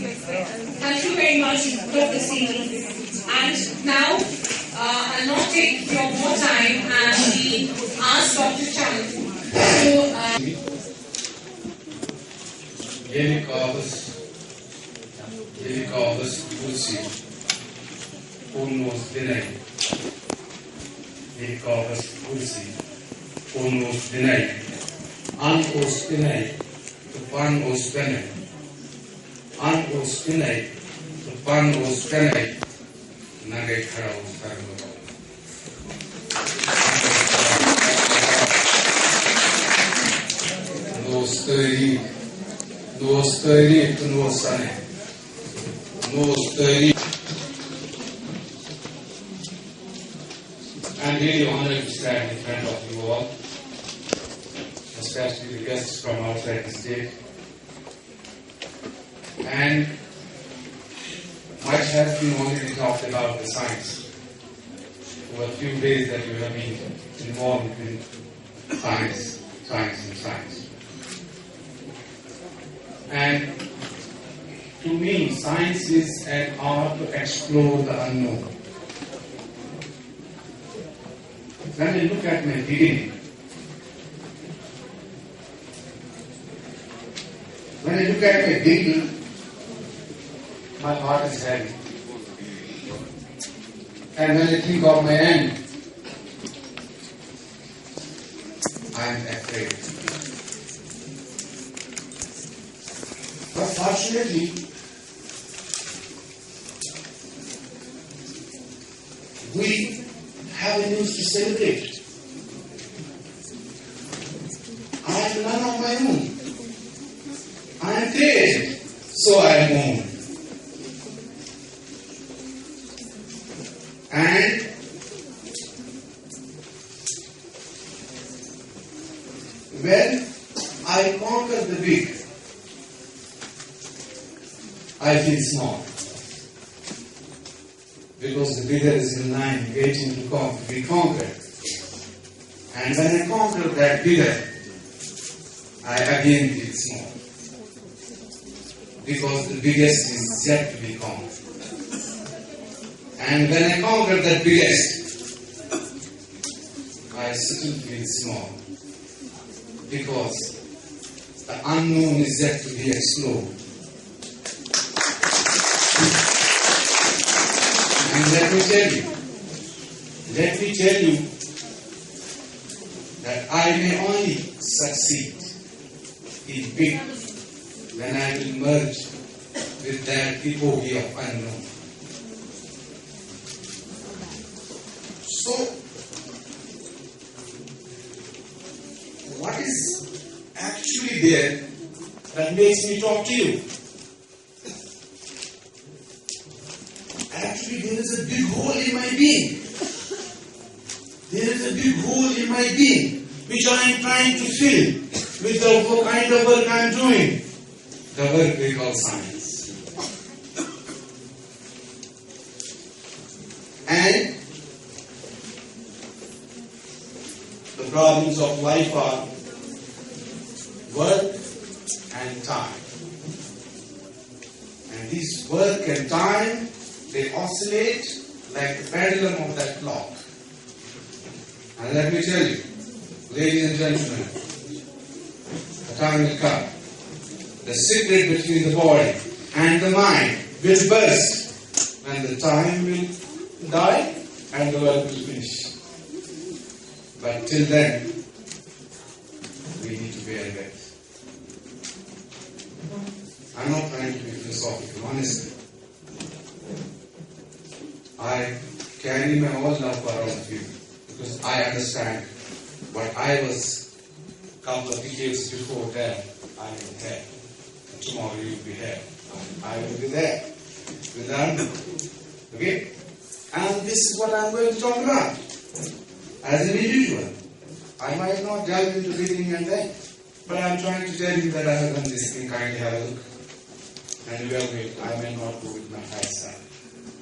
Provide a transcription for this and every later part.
Thank you very much, Dr. C. And now, I'll not take your more time and we ask Dr. CHALKOO to... DILATES kursi onnos deney. DILATES kursi onnos deney. An os deney, pan os deney. An os deney, pan os deney. Nage khara os kargo. Nostri nostane. I'm really honored to stand in front of you all, especially the guests from outside the state. And much has been already talked about the science. For a few days that you have been involved in science. And to me, science is an art to explore the unknown. When I look at my beginning, my heart is heavy. And when I think of my end, I am afraid. But fortunately, we have a news to celebrate. I am none of my own. I am created, so I am own. And when I conquer the big, I feel small. Because the bigger is in line, waiting to be conquered. And when I conquer that bigger, I again feel small. Because the biggest is yet to be conquered. And when I conquer that biggest, I still feel small. Because the unknown is yet to be explored. And let me tell you that I may only succeed in big when I will merge with that epoch of unknown. So, what is actually there that makes me talk to you? Actually, there is a big hole in my being. There is a big hole in my being which I am trying to fill with the kind of work I am doing. The work we call science. And the problems of life are work and time. And this work and time, they oscillate like the pendulum of that clock. And let me tell you, ladies and gentlemen, the time will come. The secret between the body and the mind will burst when the time will die and the work will finish. But till then, we need to bear with. I'm not trying to be philosophical, honestly. I carry my whole love for all of you because I understand what I was a couple of decades before that. I am here. Tomorrow you will be here. I will be there. With the unknown. Okay? And this is what I'm going to talk about. As an individual, I might not delve into beginning and end, but I'm trying to tell you that I have done this thing. Kindly have a look. And you will wait. I may not go with my heads up,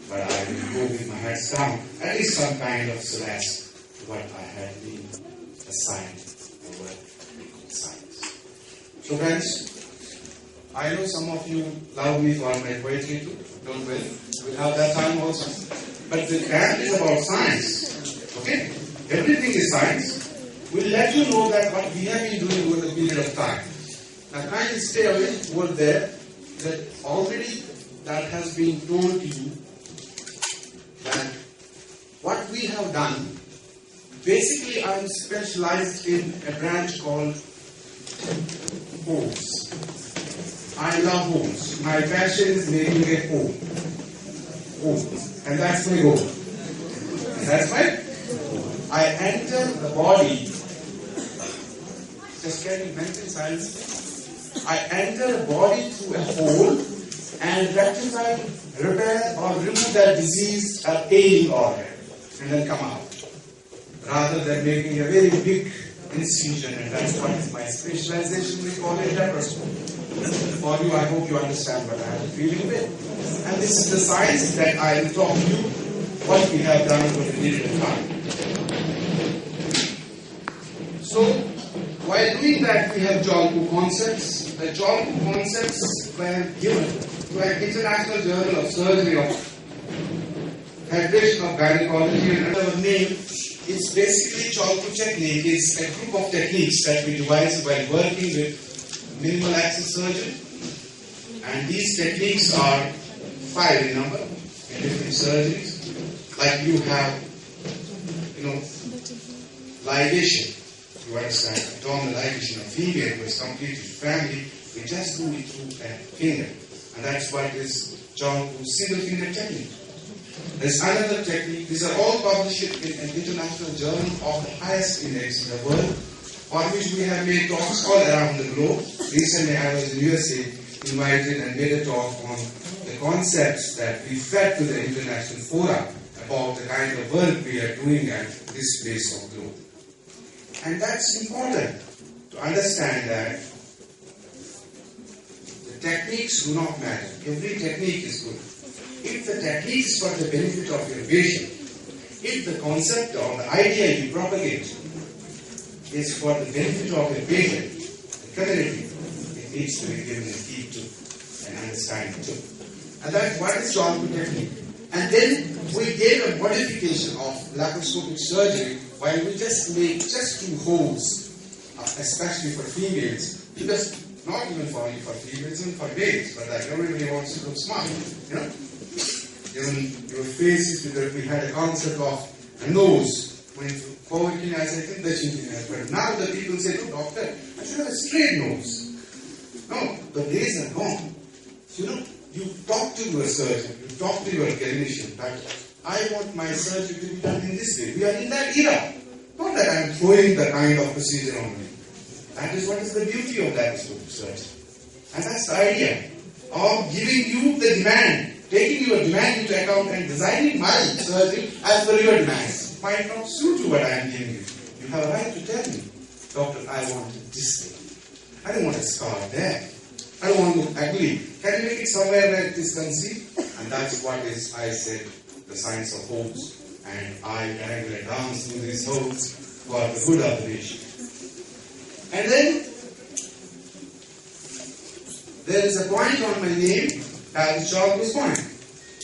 but I will go with my heads down. At least some kind of solace to what I had been assigned or what we call science. So friends, I know some of you love me for my poetry too. Don't worry. We'll have that time also. But the camp is about science. Okay? Everything is science. We'll let you know that what we have been doing over the period of time. Now kindly stay away over there. That already that has been told to you that what we have done, basically I am specialized in a branch called homes. I love homes. My passion is making a home. Home. And that's my goal. And that's my I enter the body. Just can you maintain silence? I enter the body through a hole and rectify, repair or remove that diseased or ailing organ and then come out. Rather than making a very big incision, and that's what is my specialization. We call it laparoscopy. For you, I hope you understand what I am dealing with. And this is the science that I will talk to you what we have done over the period of time. So, while doing that, we have CHALKOO concepts. The CHALKOO concepts were given to an International Journal of Surgery of Federation of Gynecology, and another name. It's basically CHALKOO technique. It's a group of techniques that we devise while working with minimal access surgery. And these techniques are 5 in number in different surgeries. Like you have, ligation. You understand? Abdominal ligation of female who is completed family. We just do it through a finger. And that's what is CHALKOO single finger technique. There's another technique. These are all published in an international journal of the highest index in the world, for which we have made talks all around the globe. Recently I was in USA, invited and made a talk on the concepts that we fed to the international fora about the kind of work we are doing at this place of globe. And that's important to understand that the techniques do not matter. Every technique is good. If the technique is for the benefit of your patient, if the concept or the idea you propagate is for the benefit of your patient, the community, it needs to be given a key to and understanding too. And that's what is CHALKOO technique. And then we gave a modification of laparoscopic surgery while we just make just 2 holes, especially for females, because not even for females, even for males, but like everybody wants to look smart, Even your faces, because we had a concept of a nose, when forward I said, but now the people say, no, doctor, I should have a straight nose. No, the days are gone. You talk to your surgeon, you talk to your clinician that I want my surgery to be done in this way. We are in that era. Not that I am throwing the kind of procedure on you. That is what is the beauty of laparoscopic surgery. And that's the idea of giving you the demand, taking your demand into account and designing my surgery as per your demands. Might not suit you what I am giving you. You have a right to tell me, doctor, I want it this way. I don't want a scar there. I don't want to look ugly. Can you make it somewhere where it is conceived? And that's what is, I said, the science of holes. And I can dance through these holes for the good of the patient. And then there is a point on my name as CHALKOO's point.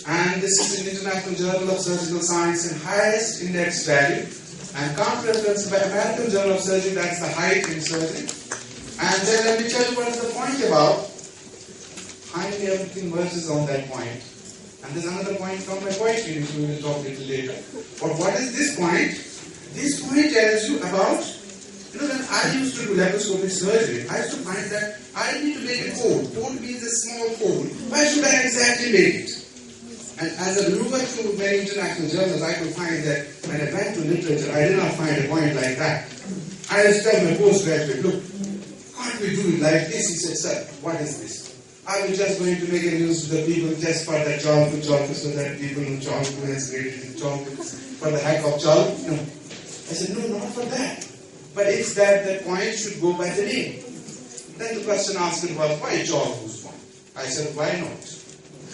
And this is an International Journal of Surgical Science and highest index value. And count reference by American Journal of Surgery, that's the height in surgery. And then let me tell you what is the point about. Finally, everything merges on that point. And there's another point from my poetry, which we will talk a little later. But what is this point? This point tells you about, when I used to do laparoscopic surgery, I used to find that I need to make a hole. Hole means a small hole. Why should I exactly make it? And as a reviewer to many international journals, I could find that when I went to literature, I did not find a point like that. I just tell my postgraduate, look, can't we do it like this? He said, sir, what is this? Are we just going to make a news to the people just for the CHALKOO, so that people know CHALKOO has created CHALKOO for the heck of CHALKOO? No. I said, no, not for that. But it's that the point should go by the name. Then the question asked was, why CHALKOO's point? I said, why not?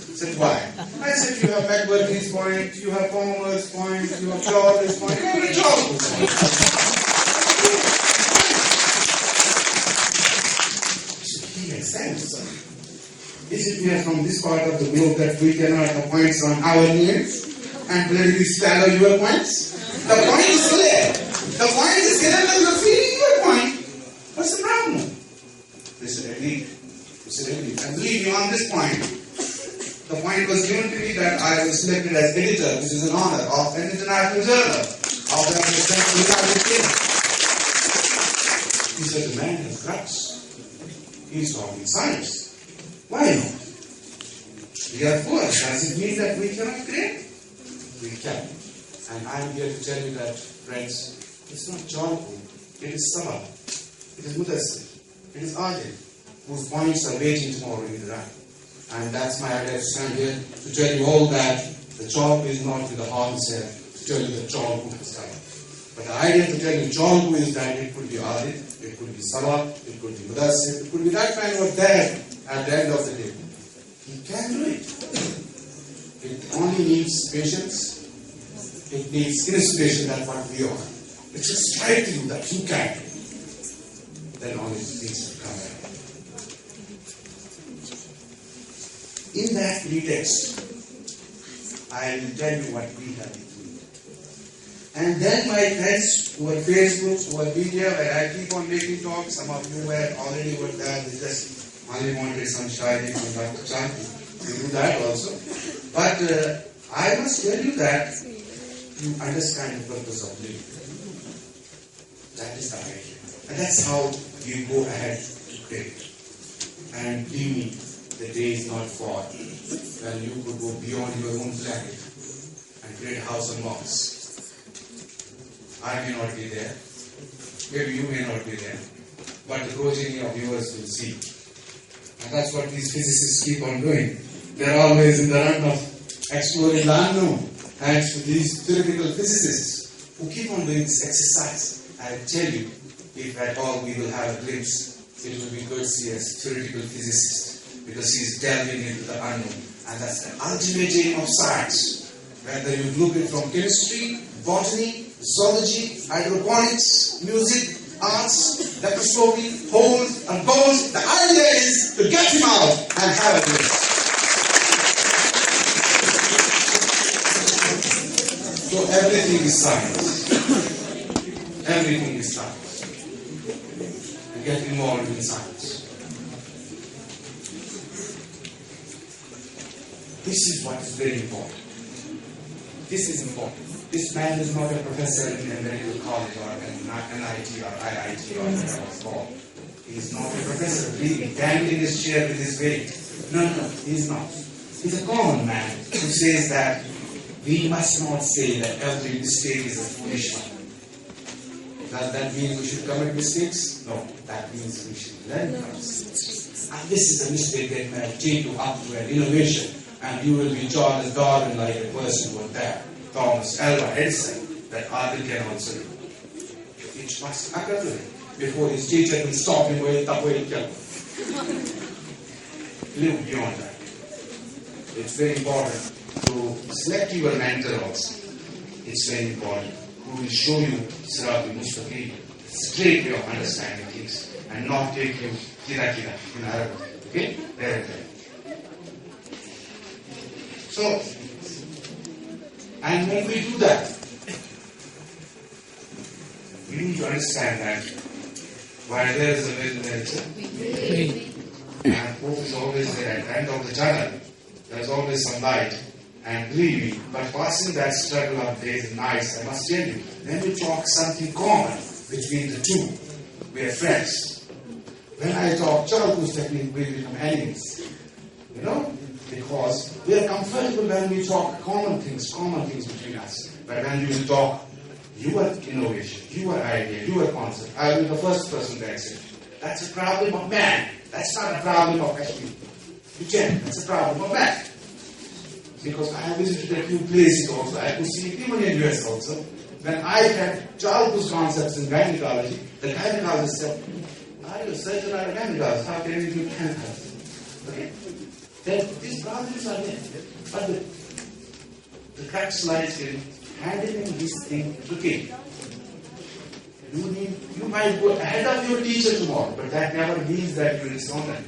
He said, why? I said, you have McBurney's point, you have Palmer's point, you have Charlie's point, you have CHALKOO's point. He makes sense. Is it we are from this part of the globe that we cannot have points on our names and bloody swallow your points? The point is clear. The point is clear that you are feeling your point. What's the problem? Mr. Reddy, and believe me on this point, the point was given to me that I was selected as editor, which is an honor, of an international journal of the United States. He said, the man has guts. He's talking science. Why not? We are poor. Does it mean that we cannot create? We can. And I am here to tell you that, friends, it's not CHALKOO, it is Sabah, it is Mudassir, it is Adil, whose points are waiting tomorrow in Iran. And that's my idea to stand here to tell you all that the CHALKOO is not with the horns here to tell you that CHALKOO has come. But the idea to tell you CHALKOO is that it could be Adil, it could be Sabah, it could be Mudassir, it could be that man who was there at the end of the day. He can do it. It only needs patience. It needs inspiration. That's what we are. It should strike you that you can. Then all these things will come out. In that pretext, I will tell you what we have been doing. And then my friends who are Facebook, who are media, where I keep on making talks, some of you were already were there, they just only wanted some shining from Dr. CHALKOO. We do that also. But I must tell you that you understand the purpose of living. That is the idea. And that's how you go ahead to create. And believe me, the day is not far when you could go beyond your own planet and create a house on Mars. I may not be there. Maybe you may not be there. But the progeny of yours will see. And that's what these physicists keep on doing. They're always in the run of exploring the unknown. And to these theoretical physicists who keep on doing this exercise, I tell you, if at all we will have a glimpse, it will be courtesy as theoretical physicist, because he is delving into the unknown. And that's the ultimate aim of science. Whether you look at from chemistry, botany, zoology, hydroponics, music, arts, laparoscopy, holes and bones, the idea is to get him out and have a glimpse. So everything is science. Everything is science. You get involved in science. This is what is very important. This is important. This man is not a professor in a medical college or an NIT or IIT or whatever it's called. He is not a professor really dangling his chair with his weight. No, he is not. He's a common man who says that we must not say that every mistake is a foolish one. Does that mean we should commit mistakes? No, that means we should learn from mistakes. And this is a mistake that may take you up to an innovation, and you will be Charles Darwin like a person who was there, Thomas Alva Edison, that Adil can also do. It must occur to him before his teacher will stop him way up way kill. Live beyond that. It's very important to select your mentor also. It's very important. Who will show you Siratul Mustaqim, straight way of understanding things, and not take you kira in Arabic. Okay? There. So, and when we do that, we need to understand that while there is a will, there is a way. And hope is always there. At the end of the tunnel, there is always some light. And believe me, but passing that struggle of days and nights, I must tell you, when we talk something common between the two, we are friends. When I talk CHALKOO's technique, we become enemies. You know? Because we are comfortable when we talk common things between us. But when you talk your innovation, your idea, your concept, I will be the first person to accept. That's a problem of man. That's not a problem of HP. That's a problem of man. Because I have visited a few places also. I could see it even in US also. When I had CHALKOO's concepts in gynecology, the gynecologist said, "Are you a surgeon or a gynecologist? How can you do gynecology?" Okay? Then these problems are there. But the crux lies in handling this thing to king. You might go ahead of your teacher tomorrow, but that never means that you disown them.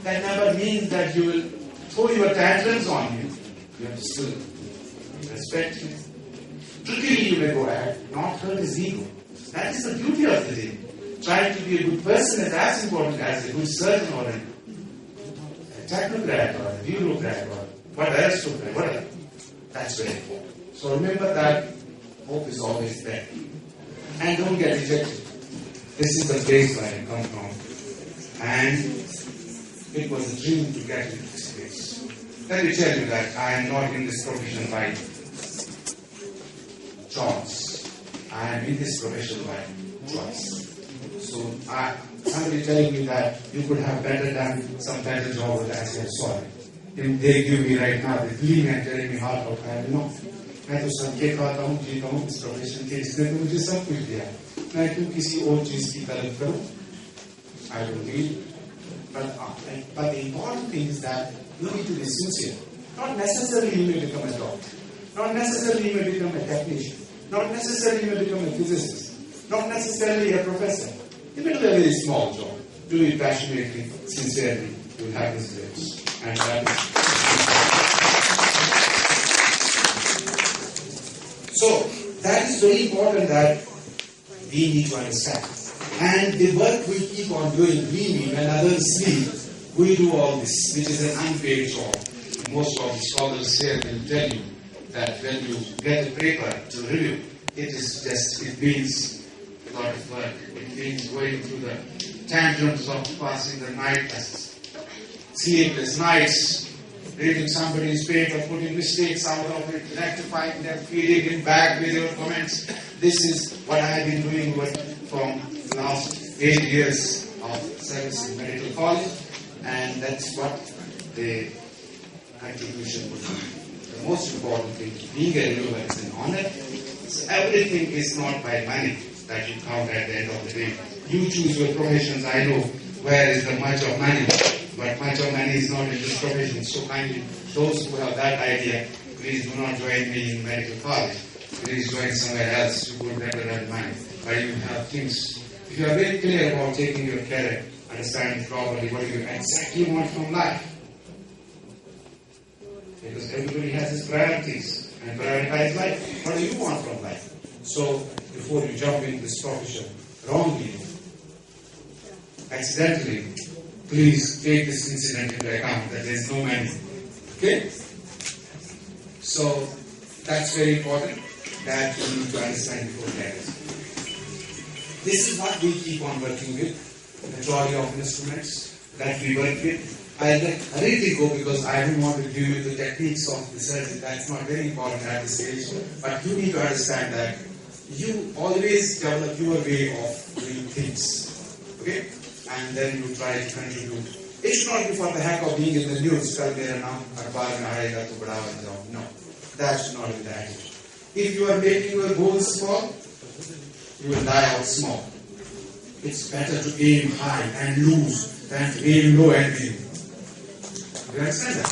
That never means that you will throw your tantrums on him. You have to still respect him. Trickily you may go ahead, not hurt his ego. That is the beauty of the day. Trying to be a good person is as important as a good surgeon or a technocrat or a bureaucrat or what aristocrat, whatever. That's very important. So remember that hope is always there. And don't get rejected. This is the place where I come from. And it was a dream to get into this place. Let me tell you that I am not in this profession by choice. I am in this profession by choice. So somebody telling me that you could have better done some better job with that, I'm sorry. If they give me right now, they believe and telling me hard work, I will not. मैं तो सबके खाता हूँ जीता हूँ इस profession के इसने तो मुझे सब कुछ दिया मैं क्यों किसी और चीज की तलब करूँ I don't need but the important thing is that you need to be sincere. Not necessarily you may become a doctor, not necessarily you may become a technician, not necessarily you may become a physicist, not necessarily a professor. You may do a very small job, do it passionately, sincerely, you will have results. And that is so that is very important that we need to understand. And the work we keep on doing, we mean when others sleep, we do all this, which is an unpaid job. Most of the scholars here will tell you that when you get a paper to review, it means a lot of work. It means going through the tantrums of passing the night, sleepless nights, reading somebody's paper, putting mistakes out of it, rectifying them, feeding it back with your comments. This is what I have been doing from the last 8 years of service in medical college, and that's what the contribution would be. The most important thing, being a reviewer is an honor. So everything is not by money that you count at the end of the day. You choose your professions. I know where is the much of money, but much of money is not in this profession. So kindly, those who have that idea, please do not join me in medical college. Please join somewhere else. You would better earn money. But you have things. If you are very clear about taking your career, understanding properly what you exactly want from life, because everybody has his priorities and prioritize life. What do you want from life? So before you jump into this profession wrongly, accidentally, please take this incident into account that there is no money. Okay? So that's very important that you need to understand before that. This is what we keep on working with, the majority of instruments that we work with. I let Hariti go because I don't want to give you the techniques of the surgery. That's not very important at this stage. But you need to understand that you always develop your way of doing things. Okay? And then you try to contribute. It should not be for the heck of being in the news. No. That should not be the attitude. If you are making your goals small, you will die out small. It's better to aim high and lose than to aim low and win. You understand that?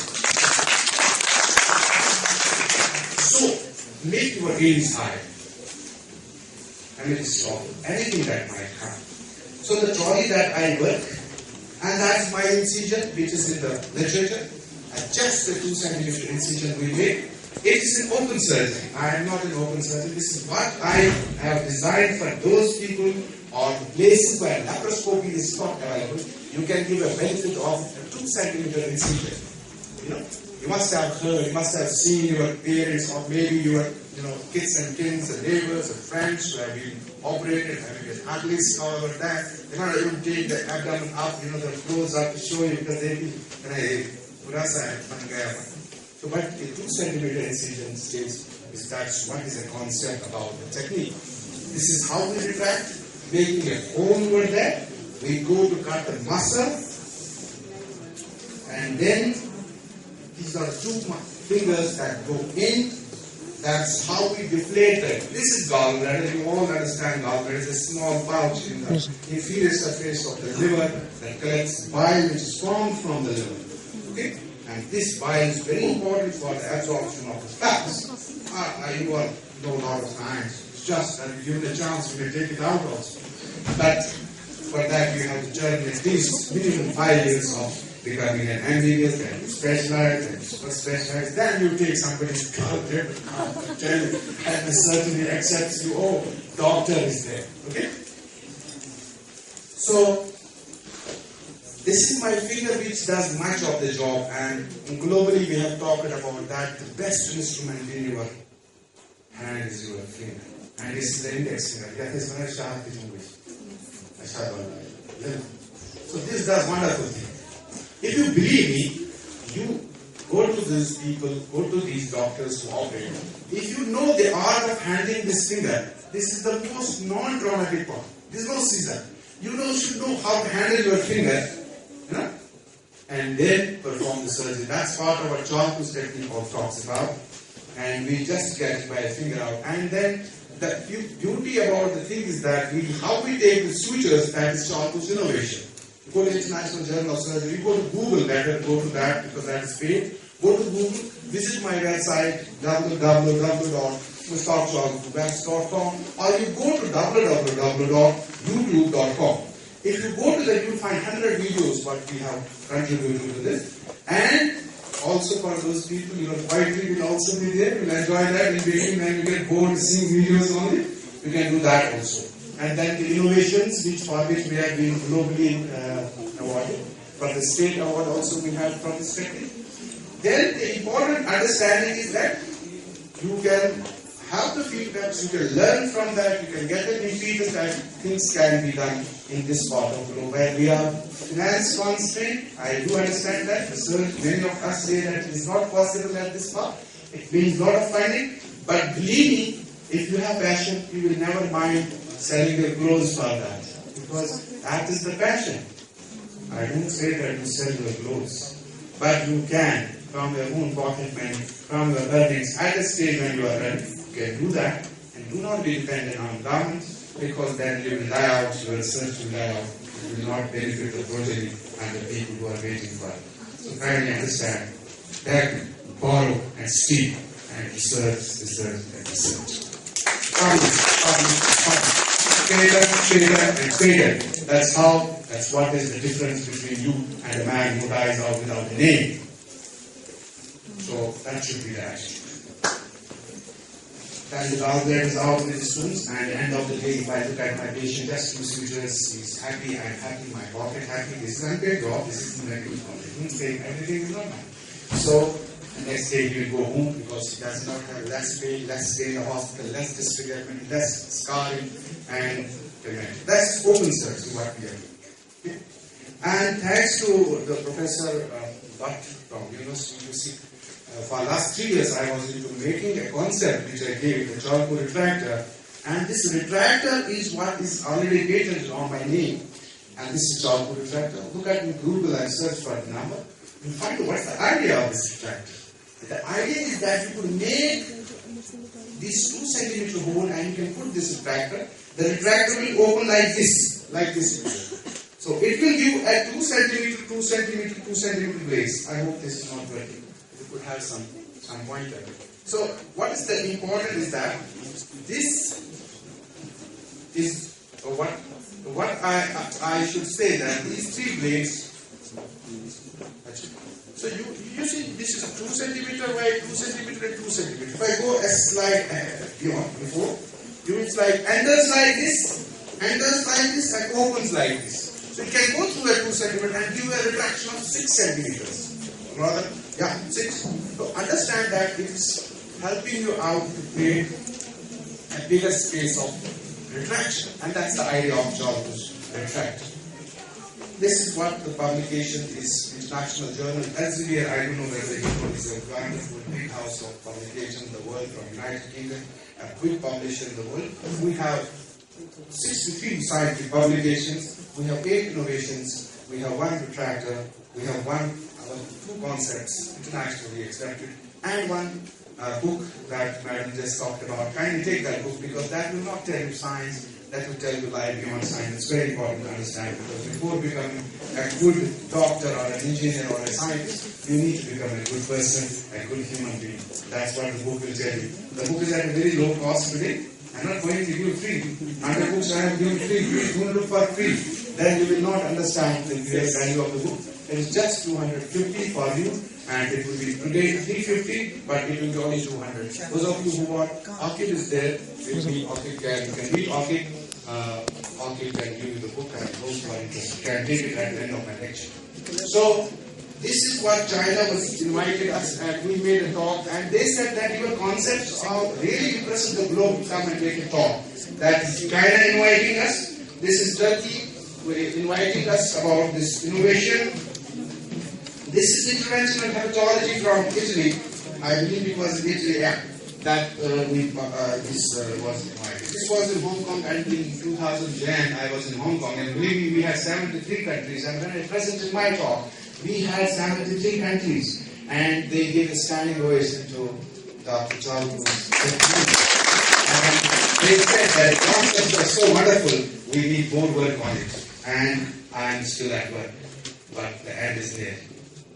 So, make your aims high. And it is stop anything that might happen. So the trolley that I work, and that's my incision, which is in the literature, just the 2 centimeter incision we make. It is an open surgery. I am not an open surgery. This is what I have designed for those people or places where laparoscopy is not available. You can give a benefit of a 2 centimeter incision. You must have heard, you must have seen your parents or maybe your kids and kins and neighbors and friends who have been operated, having an athletes, however that. They cannot even take the abdomen up, the clothes up to show you because they So but a 2 centimeter incision states is that's what is the concept about the technique. This is how we retract, making a hole over there. We go to cut the muscle, and then these are 2 fingers that go in. That's how we deflate it. This is gallbladder. You all understand gallbladder is a small pouch in the inferior surface of the liver that collects bile which is formed from the liver. Okay? And this bile is very important for the absorption of the fats. You all know a lot of science. It's just that if you give the chance, you may take it out also. But for that, you have to journey at least minimum 5 years of becoming an MBBS, then you specialize, then you super specialize, then you take somebody's culprit, tell you, and certainly accepts you, oh, doctor is there, okay? So, this is my finger which does much of the job, and globally we have talked about that the best instrument in your hand is your finger. And this is the index finger. That is when I start with English. So this does wonderful things. If you believe me, you go to these people, go to these doctors who operate. If you know the art of handling this finger, this is the most non-traumatic part. There is no scissor. You should know how to handle your finger, and then perform the surgery. That's part of what CHALKOO's technique talks about. And we just get by a finger out. And then the beauty about the thing is that how we take the sutures, that is CHALKOO's innovation. You go to the International Journal of Surgery, you go to Google, better go to that because that is paid. Go to Google, visit my website, www.mr.chalkoo.com, or you go to www.youtube.com. If you go to that, you will find 100 videos what we have contributed to this. And also for those people, poetry will also be there. You will enjoy that in between when you get bored seeing videos only. You can do that also. And then the innovations for which we have been globally awarded. For the state award also we have from this technique. Then the important understanding is that you can have the feedbacks, you can learn from that, you can get the impetus that things can be done in this part of the globe where we are finance constrained. I do understand that. Research, many of us say that it is not possible at this part. It means a lot of funding. But believe me, if you have passion, you will never mind selling your clothes for that. Because that is the passion. I don't say that you sell your clothes. But you can, from your own pocket money, from your earnings, at a stage when you are ready, you can do that. And do not be dependent on governments, because then you will die out, your research will die out. You will not benefit the progeny and the people who are waiting for it. So kindly understand, beg, borrow, and steal, and research. That's what is the difference between you and a man who dies out without a name. So that should be the attitude. Then the gallbladder is out with the students, and at the end of the day, if I look at my patient, just 2 sutures, he's happy, I'm happy, my pocket happy, this is unpaid job, this is medical job. It means everything is normal. So the next day he will go home because he does not have less pain, less stay in the hospital, less disfigurement, less scarring, and that's open surgery what we are doing. Okay? And thanks to the Professor Butt from University UC, for the last 3 years I was into making a concept which I gave, the CHALKOO retractor. And this retractor is what is already patented on my name. And this is CHALKOO retractor. Look at Google and search for the number. You find out what's the idea of this retractor. The idea is that you could make this 2 centimeter hole and you can put this retractor. The retractor will open like this. So it will give a 2 centimeter blaze. I hope this is not working. You could have some pointer. So what is the important is that this is what I should say that these 3 blades. So you see this is a 2 centimeter wide, 2 centimeter and 2 centimeter. If I go a slide beyond before, you will slide enters like this, and opens like this. So it can go through a 2 centimeter and give a retraction of 6 centimeters. Rather, 6. So understand that it is helping you out to create a bigger space of retraction, and that's the idea of CHALKOO's retractor. This is what the publication is, International Journal Elsevier. I don't know whether you know, it's a wonderful big house of publication in the world from United Kingdom, a big publisher in the world. We have 63 scientific publications, we have 8 innovations, we have 1 retractor, we have 2 concepts internationally accepted, and 1 book that Madam just talked about. Kindly take that book because that will not tell you science, that will tell you life beyond science. It's very important to understand because before becoming a good doctor or an engineer or a scientist, you need to become a good person, a good human being. That's what the book will tell you. The book is at a very low cost today. I'm not going to give you free. 100 books I have given free. Please don't look for free. Then you will not understand the real value of the book. A It is just 250 for you, and it will be today 350, but it will be only 200. Those of you who want Orchid is there, will be Orchid can, you can read Orchid. Orchid can give you the book, and those who are interested can take it at the end of my lecture. So this is what China was invited us, and we made a talk, and they said that your concepts are really impressing the globe to come and make a talk. That is China inviting us. This is Turkey inviting us about this innovation. This is interventional hepatology from Italy. I believe it was in Italy, yeah, that this was invited. This was in Hong Kong, and in 2010 I was in Hong Kong, and believe me, we had 73 countries, and when I presented my talk, we had 73 countries, and they gave a standing ovation to Dr. CHALKOO's technique. And they said that the concepts are so wonderful, we need more work on it. And I am still at work, but the end is there.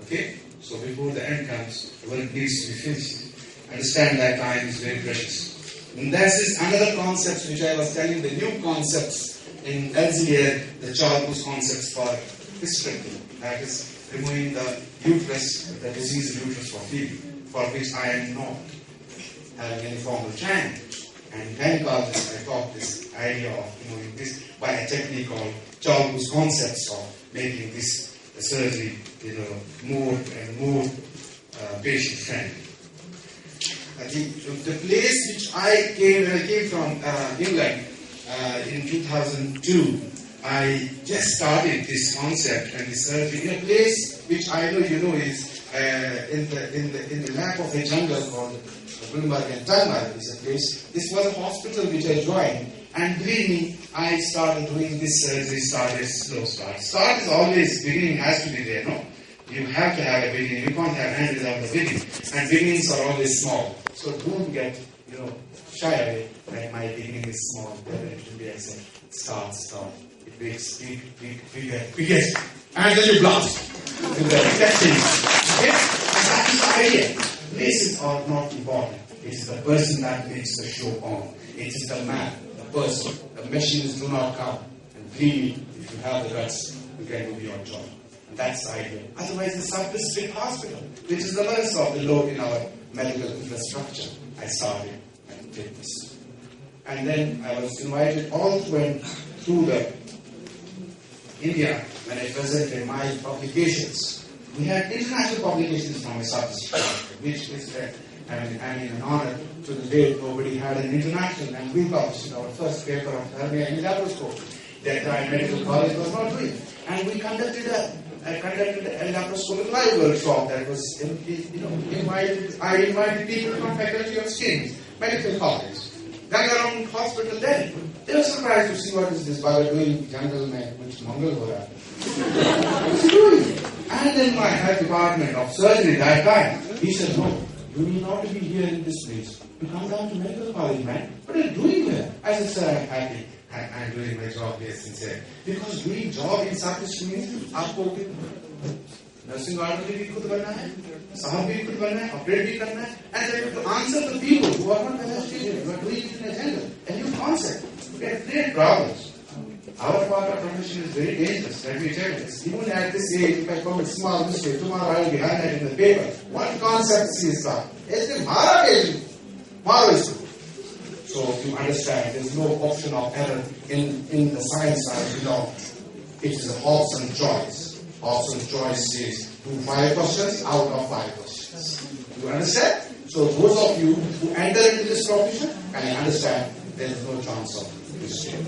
Okay? So before the end comes, the work needs to be finished. Understand that time is very precious. And this is another concept which I was telling, the new concepts in Elsevier, the CHALKOO's concepts for hysterectomy. That is removing the uterus, the diseased uterus for female, for which I am not having any formal training. And in gynecologist, I taught this idea of removing this by a technique called CHALKOO's concepts of making this surgery, more and more patient friendly. I think the place which I came, when I came from England in 2002, I just started this concept and this surgery in a place which I know you know is in the lap of a jungle called Bloomberg and Talmud is a place. This was a hospital which I joined, and believe me, I started doing this surgery, started slow start. Start is always, beginning has to be there, no? You have to have a beginning. You can't have hand without the beginning. And beginnings are always small. So don't get, shy away that my beginning is small. Then it will be, I say, start. It makes bigger. And then you blast. With the testing. Okay? And that is the idea. Places are not important. It is the person that makes the show on. It is the man, the person. The machines do not come. And believe me, if you have the guts, you can do your job. And that's the idea. Otherwise, the sub-district hospital, which is the lowest of the load in our medical infrastructure, I started and did this. And then I was invited all through the India when I presented my publications. We had international publications from a sub-district hospital, which is an honor to the day nobody had an international, and we published our first paper of hernia in laparoscopy that our medical college was not doing. And we conducted a laparoscopic live workshop that was, I invited people from Faculty of Skin, Medical College, Gangaram Hospital Delhi. They were surprised to see what is this bugger doing, jungle mein, which Mongol ho raha. What is he doing? And then my head department of surgery that time, he said, no, you need not to be here in this place. You come down to medical college, man. What are you doing here? I said, sir, I'm happy. I'm doing my job here sincerely. Because doing job in such means, आपको nursing order भी खुद बनना है, साहब भी खुद बनना है, operate भी करना है, and then to answer the people who are not educated, who are doing it in a jungle, a new concept. We have great problems. Our part of profession is very dangerous, let me tell you this. Even at this age, if I commit small mistake, tomorrow I will be highlighted in the paper. What concept is that? It's the Mara is true. So if you understand, there is no option of error in the science side, it is a Hobson's choice. Hobson's choice says, do 5 questions out of 5 questions. You understand? So those of you who enter into this profession, can understand there is no chance of mistake.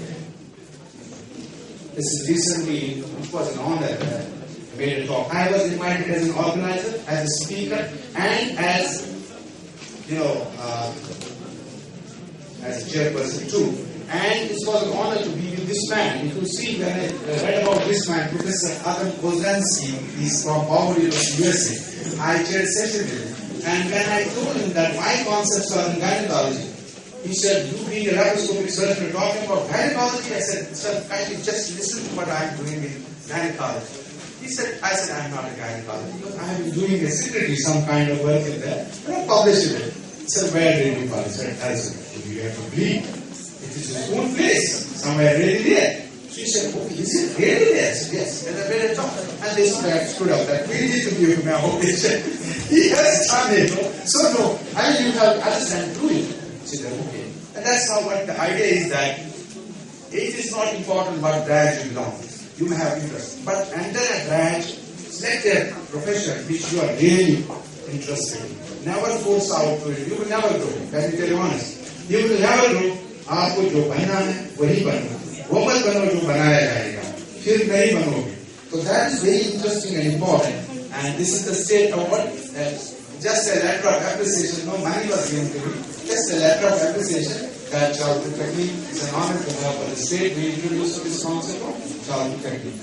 This is recently, which was an honor, I made a talk. I was invited as an organizer, as a speaker, and as a chairperson too. And this was an honor to be with this man. If you see, when I read about this man, Professor Adam Kozlansky, he's from Howard University, USA. I chaired a session with him. And when I told him that my concepts are in gynecology, he said, you being a laparoscopic surgeon, talking about gynecology? I said, sir, kindly just listen to what I'm doing in gynecology. I said, I'm not a gynecologist, because I have been doing a secretly some kind of work in there, and I published it. He said, where did you publish it? I said, you have to believe. It is his own place, somewhere really there. So She said, "Oh, is it really?" Yes, yes. And I better talk. And this man stood up that we need to give him a audition. He has done it. So no, I mean you have to understand do it. She said, "Okay." And that's how what the idea is that it is not important what branch you belong to. You may have interest. But enter a branch, select a profession which you are really interested in. Never force out to it. You will never grow. Can you tell you honest? You will never grow. आपको जो बनना है वही बनना, वो मत बनो जो बनाया जाएगा, फिर नहीं बनोगे. So that is very interesting and important. And this is the state of what? Just a letter of appreciation. No money was given to me. Just a letter of appreciation that childhood technique is an honor to have for the state. We introduced this concept of childhood technique.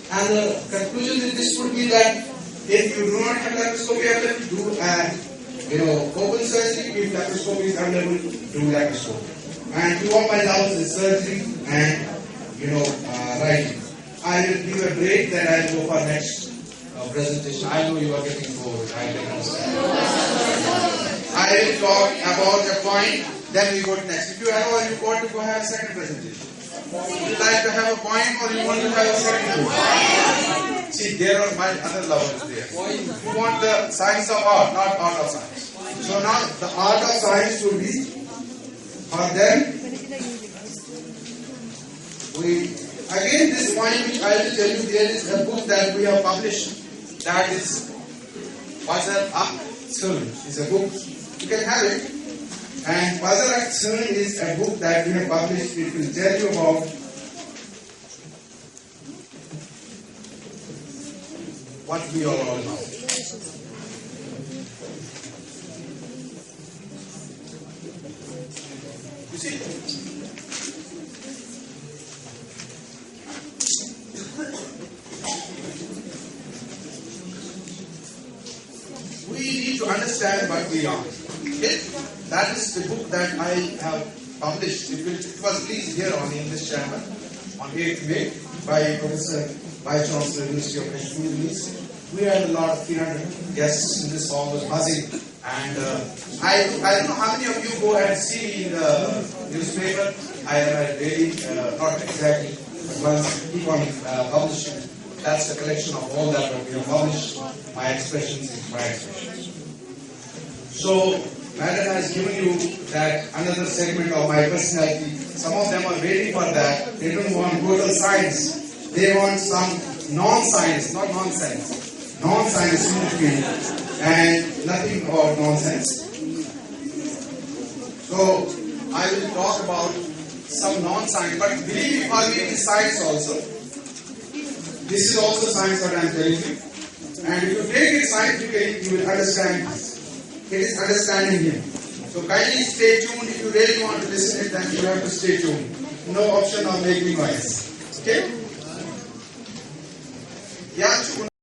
And the conclusion of this would be that if you do not have laparoscopy available, do open surgery. If laparoscopy is available, do laparoscopy. And two of my doubts is surgery and writing. I will give a break, then I will go for next presentation. I know you are getting bored. I can understand. I will talk about a point, then we go to next. If you want to go have a second presentation. Would you like to have a point or you want to have a second point? See, there are my other levels there. You want the science of art, not art of science. So now the art of science will be for them. Again, this point which I will tell you, there is a book that we have published. That is Puzzle Action. It's a book. You can have it. And Puzzle Action is a book that we have published. It will tell you about what we are all about. You see? We need to understand what we are. Okay? That is the book that I have published. It was released here on the English Channel on 8th May by Professor Vice Chancellor University of Kashmir. We had a lot of 300 guests in this hall, was buzzing. And I don't know how many of you go and see in the newspaper. I am a daily, not exactly, but once keep on publishing. That's the collection of all that we have published. My expressions is my expressions. So, Madam has given you that another segment of my personality. Some of them are waiting for that. They don't want total science. They want some non-science, not nonsense. Non-science field and nothing about nonsense. So, I will talk about some non-science, but believe me, for me it is science also. This is also science what I am telling you. And if you take it scientifically, you will understand this. It is understanding him. So kindly stay tuned. If you really want to listen it, then you have to stay tuned. No option of making noise. Okay? Yeah.